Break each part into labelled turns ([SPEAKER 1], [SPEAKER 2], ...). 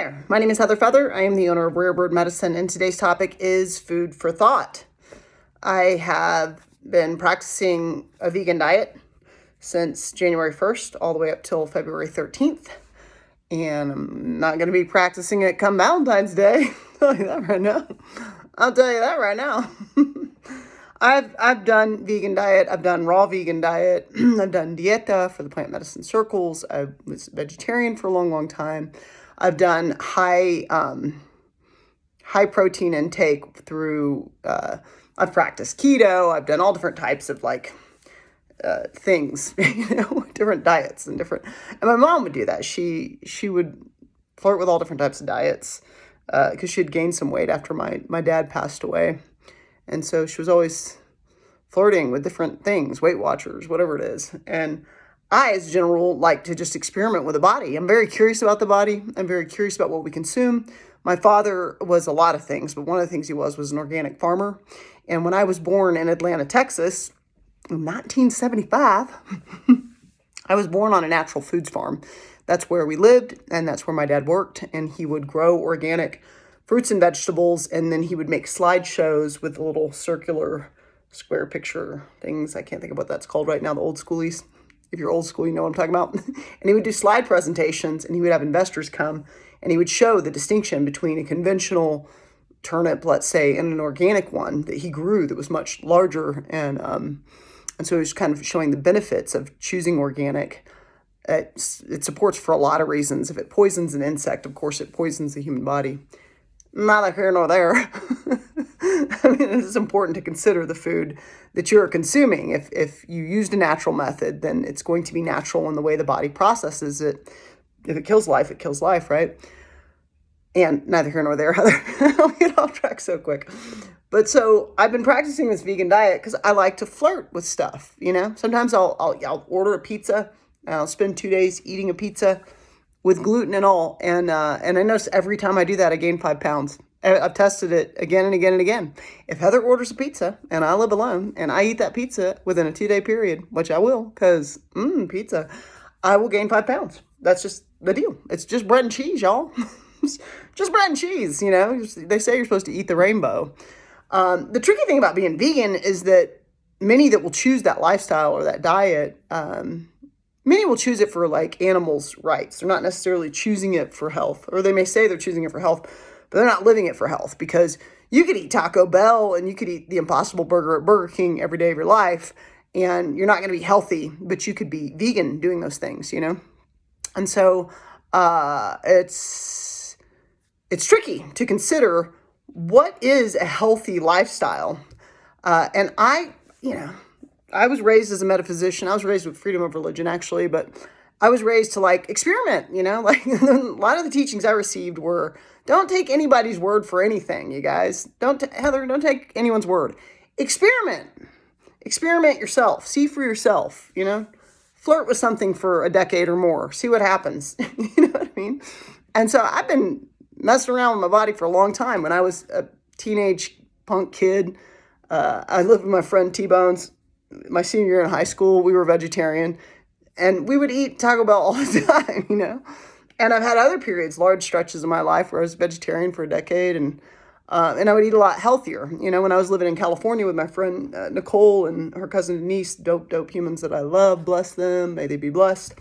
[SPEAKER 1] there, my name is Heather Feather. I am the owner of Rare Bird Medicine, and today's topic is food for thought. I have been practicing a vegan diet since January 1st all the way up till February 13th, and I'm not going to be practicing it come Valentine's Day. I'll tell you that right now. I've done vegan diet. I've done raw vegan diet. I've done dieta for the plant medicine circles. I was vegetarian for a long, long time. I've done high protein intake through. I've practiced keto. I've done all different types of things, different diets and different. And my mom would do that. She would flirt with all different types of diets because she had gained some weight after my dad passed away. And so she was always flirting with different things, Weight Watchers, whatever it is. And I, as a general, like to just experiment with the body. I'm very curious about the body. I'm very curious about what we consume. My father was a lot of things, but one of the things he was an organic farmer. And when I was born in Atlanta, Texas, in 1975, I was born on a natural foods farm. That's where we lived, and that's where my dad worked. And he would grow organic fruits and vegetables, and then he would make slideshows with little circular square picture things. I can't think of what that's called right now, the old schoolies. If you're old school, you know what I'm talking about. And he would do slide presentations, and he would have investors come, and he would show the distinction between a conventional turnip, let's say, and an organic one that he grew that was much larger. And so he was kind of showing the benefits of choosing organic. It supports for a lot of reasons. If it poisons an insect, of course, it poisons the human body. Neither here nor there. I mean, it's important to consider the food that you're consuming. If you used a natural method, then it's going to be natural in the way the body processes it. If it kills life, it kills life, right? And neither here nor there. I'll get off track so quick. But so I've been practicing this vegan diet because I like to flirt with stuff. Sometimes I'll order a pizza and I'll spend 2 days eating a pizza with gluten and all. And I notice every time I do that, I gain 5 pounds. I've tested it again and again and again. If Heather orders a pizza and I live alone and I eat that pizza within a 2-day period, which I will, because pizza, I will gain 5 pounds. That's just the deal. It's just bread and cheese, y'all. Just bread and cheese, They say you're supposed to eat the rainbow. The tricky thing about being vegan is that many that will choose that lifestyle or that diet, many will choose it for animals' rights. They're not necessarily choosing it for health, or they may say they're choosing it for health, but they're not living it for health, because you could eat Taco Bell and you could eat the Impossible Burger at Burger King every day of your life, and you're not going to be healthy, but you could be vegan doing those things, And so it's tricky to consider what is a healthy lifestyle. And I was raised as a metaphysician. I was raised with freedom of religion, actually, but I was raised to experiment, a lot of the teachings I received were, don't take anybody's word for anything, you guys. Heather, don't take anyone's word. Experiment yourself. See for yourself, flirt with something for a decade or more. See what happens. You know what I mean? And so I've been messing around with my body for a long time. When I was a teenage punk kid, I lived with my friend T-Bones. My senior year in high school, we were vegetarian, and we would eat Taco Bell all the time, And I've had other periods, large stretches of my life where I was vegetarian for a decade, and I would eat a lot healthier. When I was living in California with my friend Nicole and her cousin Denise, dope humans that I love, bless them, may they be blessed.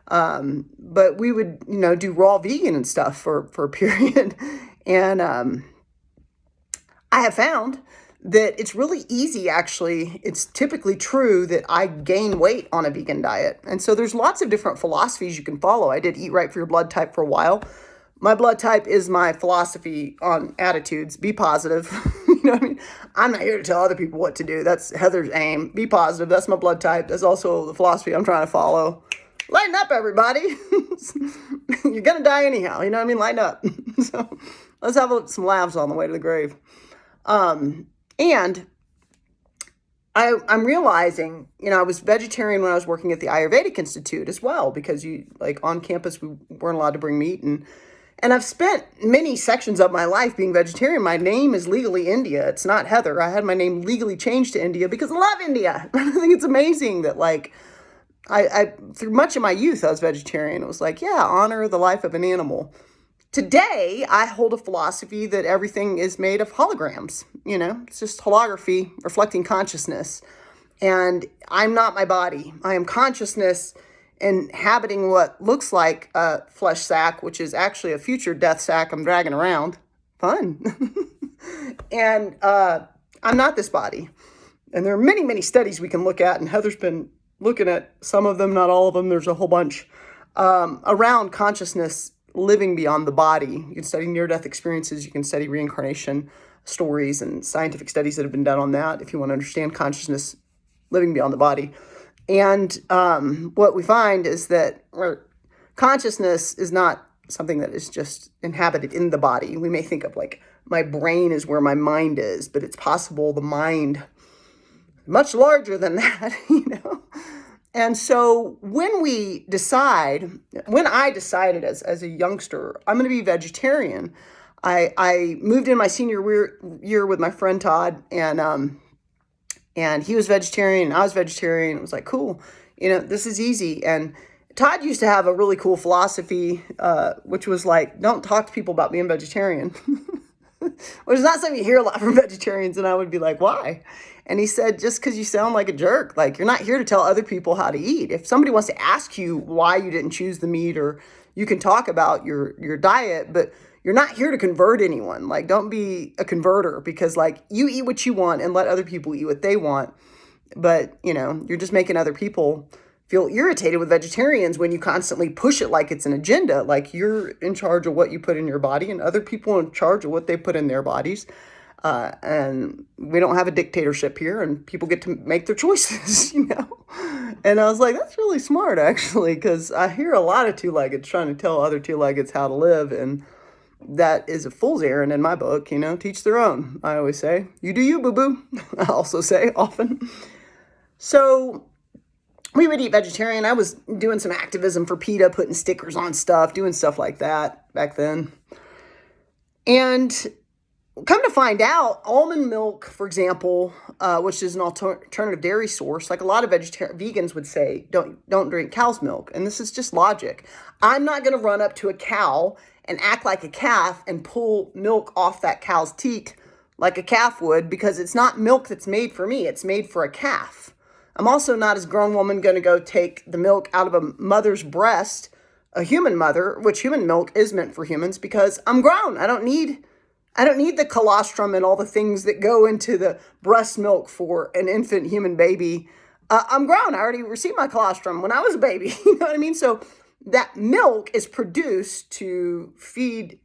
[SPEAKER 1] But we would, do raw vegan and stuff for a period. And I have found that it's really easy, actually. It's typically true that I gain weight on a vegan diet. And so there's lots of different philosophies you can follow. I did Eat Right for Your Blood Type for a while. My blood type is my philosophy on attitudes. Be positive. You know what I mean? I'm not here to tell other people what to do. That's Heather's aim. Be positive. That's my blood type. That's also the philosophy I'm trying to follow. Lighten up, everybody. You're going to die anyhow. You know what I mean? Lighten up. So let's have some laughs on the way to the grave. And I'm realizing, I was vegetarian when I was working at the Ayurvedic Institute as well, because on campus, we weren't allowed to bring meat. And I've spent many sections of my life being vegetarian. My name is legally India. It's not Heather. I had my name legally changed to India because I love India. I think it's amazing that I through much of my youth, I was vegetarian. It was honor the life of an animal. Today, I hold a philosophy that everything is made of holograms. It's just holography reflecting consciousness. And I'm not my body. I am consciousness inhabiting what looks like a flesh sack, which is actually a future death sack I'm dragging around. Fun. And I'm not this body. And there are many, many studies we can look at, and Heather's been looking at some of them, not all of them. There's a whole bunch around consciousness living beyond the body. You can study near-death experiences. You can study reincarnation stories and scientific studies that have been done on that if you want to understand consciousness living beyond the body. And what we find is that consciousness is not something that is just inhabited in the body. We may think of like my brain is where my mind is, but it's possible the mind much larger than that, And so when I decided as a youngster, I'm going to be vegetarian, I moved in my senior year with my friend Todd, and he was vegetarian and I was vegetarian. It was like, cool, this is easy. And Todd used to have a really cool philosophy, which was like, don't talk to people about being vegetarian, which is not something you hear a lot from vegetarians. And I would be like, why? And he said, just because you sound like a jerk, like you're not here to tell other people how to eat. If somebody wants to ask you why you didn't choose the meat, or you can talk about your diet, but you're not here to convert anyone. Like, don't be a converter, because like you eat what you want and let other people eat what they want. But, you're just making other people feel irritated with vegetarians when you constantly push it like it's an agenda. Like you're in charge of what you put in your body and other people are in charge of what they put in their bodies. And we don't have a dictatorship here, and people get to make their choices, And I was like, that's really smart, actually, because I hear a lot of two-leggeds trying to tell other two-leggeds how to live, and that is a fool's errand in my book, teach their own. I always say, you do you, boo-boo. I also say often. So we would eat vegetarian. I was doing some activism for PETA, putting stickers on stuff, doing stuff like that back then. And come to find out, almond milk, for example, which is an alternative dairy source, like a lot of vegans would say, don't drink cow's milk. And this is just logic. I'm not going to run up to a cow and act like a calf and pull milk off that cow's teat like a calf would, because it's not milk that's made for me. It's made for a calf. I'm also not, as a grown woman, going to go take the milk out of a mother's breast, a human mother, which human milk is meant for humans, because I'm grown. I don't need the colostrum and all the things that go into the breast milk for an infant human baby. I'm grown. I already received my colostrum when I was a baby. You know what I mean? So that milk is produced to feed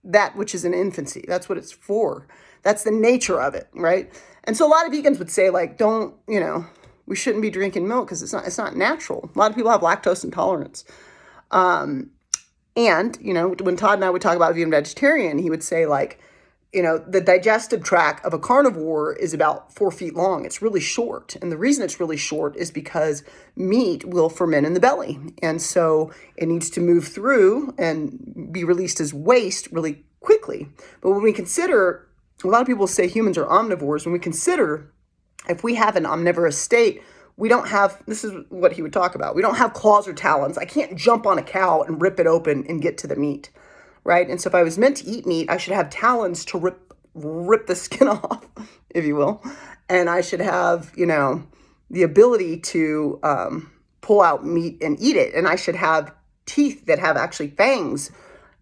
[SPEAKER 1] that which is in infancy. That's what it's for. That's the nature of it, right? And so a lot of vegans would say, like, we shouldn't be drinking milk because it's not natural. A lot of people have lactose intolerance. And, when Todd and I would talk about vegan vegetarian, he would say, like, the digestive tract of a carnivore is about 4 feet long. It's really short. And the reason it's really short is because meat will ferment in the belly. And so it needs to move through and be released as waste really quickly. But when we consider, a lot of people say humans are omnivores. When we consider if we have an omnivorous state, we don't have, this is what he would talk about, we don't have claws or talons. I can't jump on a cow and rip it open and get to the meat, right? And so if I was meant to eat meat, I should have talons to rip the skin off, if you will. And I should have, the ability to pull out meat and eat it. And I should have teeth that have actually fangs.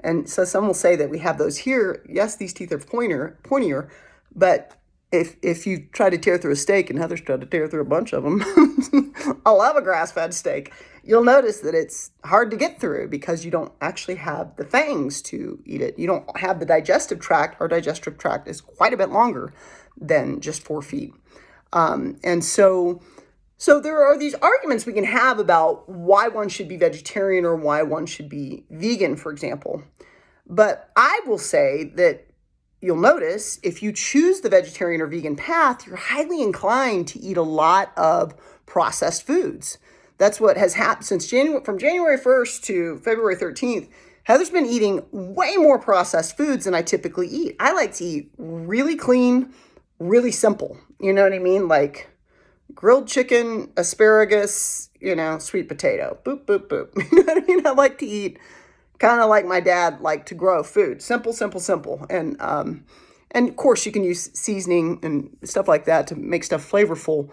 [SPEAKER 1] And so some will say that we have those here. Yes, these teeth are pointier, but if you try to tear through a steak, and Heather's tried to tear through a bunch of them, I love a grass-fed steak, you'll notice that it's hard to get through because you don't actually have the fangs to eat it. You don't have the digestive tract. Our digestive tract is quite a bit longer than just 4 feet. And so there are these arguments we can have about why one should be vegetarian or why one should be vegan, for example. But I will say that you'll notice if you choose the vegetarian or vegan path, you're highly inclined to eat a lot of processed foods. That's what has happened from January 1st to February 13th. Heather's been eating way more processed foods than I typically eat. I like to eat really clean, really simple. You know what I mean? Like grilled chicken, asparagus, sweet potato, boop, boop, boop. You know what I mean? I like to eat kind of like my dad liked to grow food. Simple, simple, simple. And of course, you can use seasoning and stuff like that to make stuff flavorful.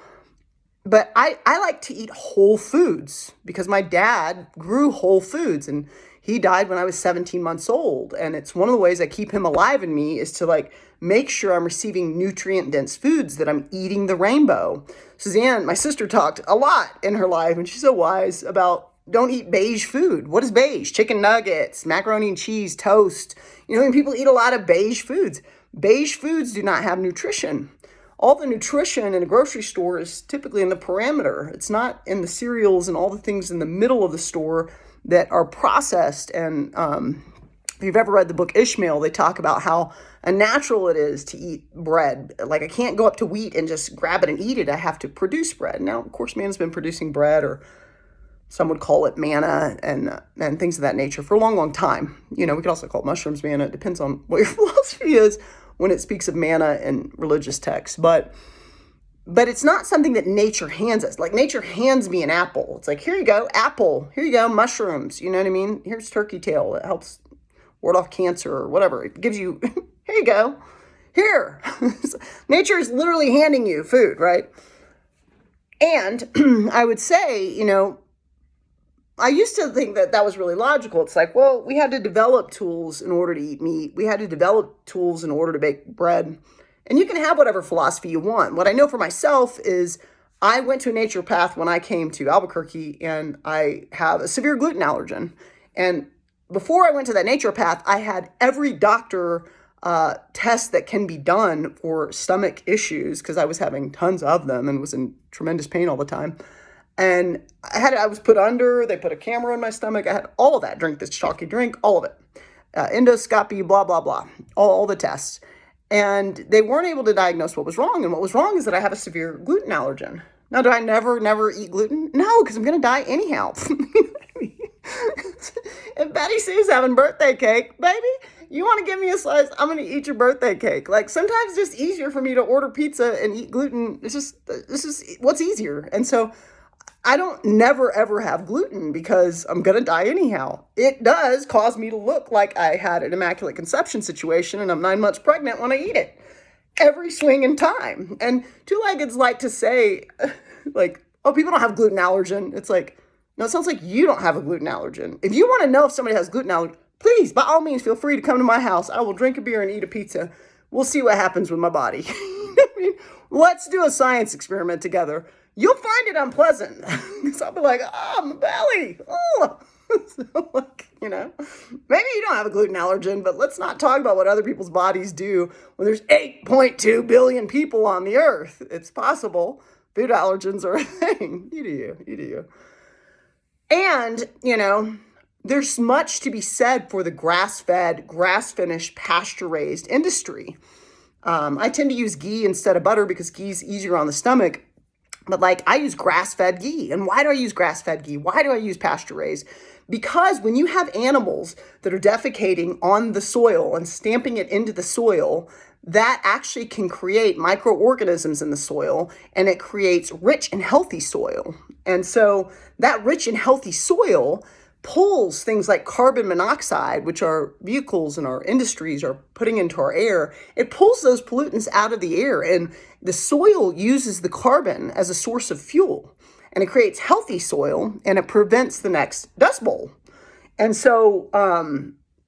[SPEAKER 1] But I like to eat whole foods because my dad grew whole foods and he died when I was 17 months old. And it's one of the ways I keep him alive in me is to like make sure I'm receiving nutrient dense foods, that I'm eating the rainbow. Suzanne, my sister, talked a lot in her life, and she's so wise about don't eat beige food. What is beige? Chicken nuggets, macaroni and cheese, toast. You know, and people eat a lot of beige foods. Beige foods do not have nutrition. All the nutrition in a grocery store is typically in the parameter. It's not in the cereals and all the things in the middle of the store that are processed. And if you've ever read the book Ishmael, they talk about how unnatural it is to eat bread. Like I can't go up to wheat and just grab it and eat it. I have to produce bread. Now, of course, man's been producing bread, or some would call it manna and things of that nature for a long, long time. You know, we could also call it mushrooms manna. It depends on what your philosophy is when it speaks of manna in religious texts. But it's not something that nature hands us. Like nature hands me an apple. It's like, here you go, apple. Here you go, mushrooms. You know what I mean? Here's turkey tail. It helps ward off cancer or whatever. It gives you, here you go. Here. Nature is literally handing you food, right? And I would say, you know, I used to think that that was really logical. It's like, well, we had to develop tools in order to eat meat. We had to develop tools in order to bake bread. And you can have whatever philosophy you want. What I know for myself is I went to a naturopath when I came to Albuquerque, and I have a severe gluten allergen. And before I went to that naturopath, I had every doctor test that can be done for stomach issues because I was having tons of them and was in tremendous pain all the time. And I was put under, they put a camera in my stomach. I had all of that, drink this chalky drink, all of it. Endoscopy, blah, blah, blah, all the tests. And they weren't able to diagnose what was wrong. And what was wrong is that I have a severe gluten allergen. Now, do I never eat gluten? No, because I'm going to die anyhow. If Betty Sue's having birthday cake, baby, you want to give me a slice, I'm going to eat your birthday cake. Like sometimes it's just easier for me to order pizza and eat gluten. This is what's easier. And so I don't never ever have gluten because I'm going to die anyhow. It does cause me to look like I had an immaculate conception situation and I'm 9 months pregnant when I eat it. Every swinging time. And two-leggeds like to say, like, oh, people don't have gluten allergen. It's like, no, it sounds like you don't have a gluten allergen. If you want to know if somebody has gluten allergen, please, by all means, feel free to come to my house. I will drink a beer and eat a pizza. We'll see what happens with my body. I mean, let's do a science experiment together. You'll find it unpleasant. Because I'll be like, oh, my belly. Oh. So, like, you know, maybe you don't have a gluten allergen, but let's not talk about what other people's bodies do when there's 8.2 billion people on the earth. It's possible. Food allergens are a thing. You do you. And, you know, there's much to be said for the grass-fed, grass-finished, pasture-raised industry. I tend to use ghee instead of butter because ghee's easier on the stomach. But like I use grass-fed ghee. And why do I use grass-fed ghee? Why do I use pasture-raised? Because when you have animals that are defecating on the soil and stamping it into the soil, that actually can create microorganisms in the soil, and it creates rich and healthy soil. And so that rich and healthy soil pulls things like carbon monoxide, which our vehicles and our industries are putting into our air. It pulls those pollutants out of the air, and the soil uses the carbon as a source of fuel. And it creates healthy soil, and it prevents the next Dust Bowl. And so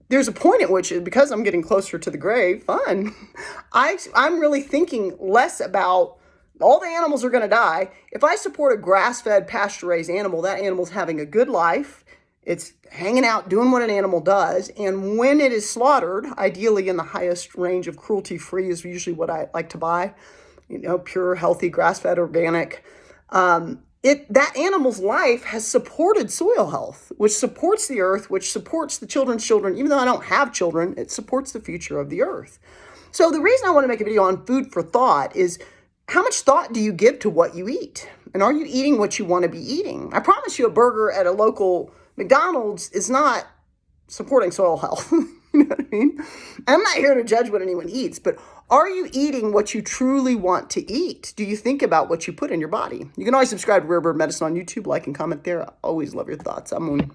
[SPEAKER 1] there's a point at which, because I'm getting closer to the grave, I'm really thinking less about all the animals are going to die. If I support a grass-fed, pasture-raised animal, that animal's having a good life. It's hanging out, doing what an animal does. And when it is slaughtered, ideally in the highest range of cruelty-free is usually what I like to buy, you know, pure, healthy, grass-fed, organic. That animal's life has supported soil health, which supports the earth, which supports the children's children. Even though I don't have children, it supports the future of the earth. So the reason I want to make a video on food for thought is how much thought do you give to what you eat? And are you eating what you want to be eating? I promise you a burger at a local McDonald's is not supporting soil health. You know what I mean? I'm not here to judge what anyone eats, but are you eating what you truly want to eat? Do you think about what you put in your body? You can always subscribe to Rare Bird Medicine on YouTube, like and comment there. I always love your thoughts. I'm Moon.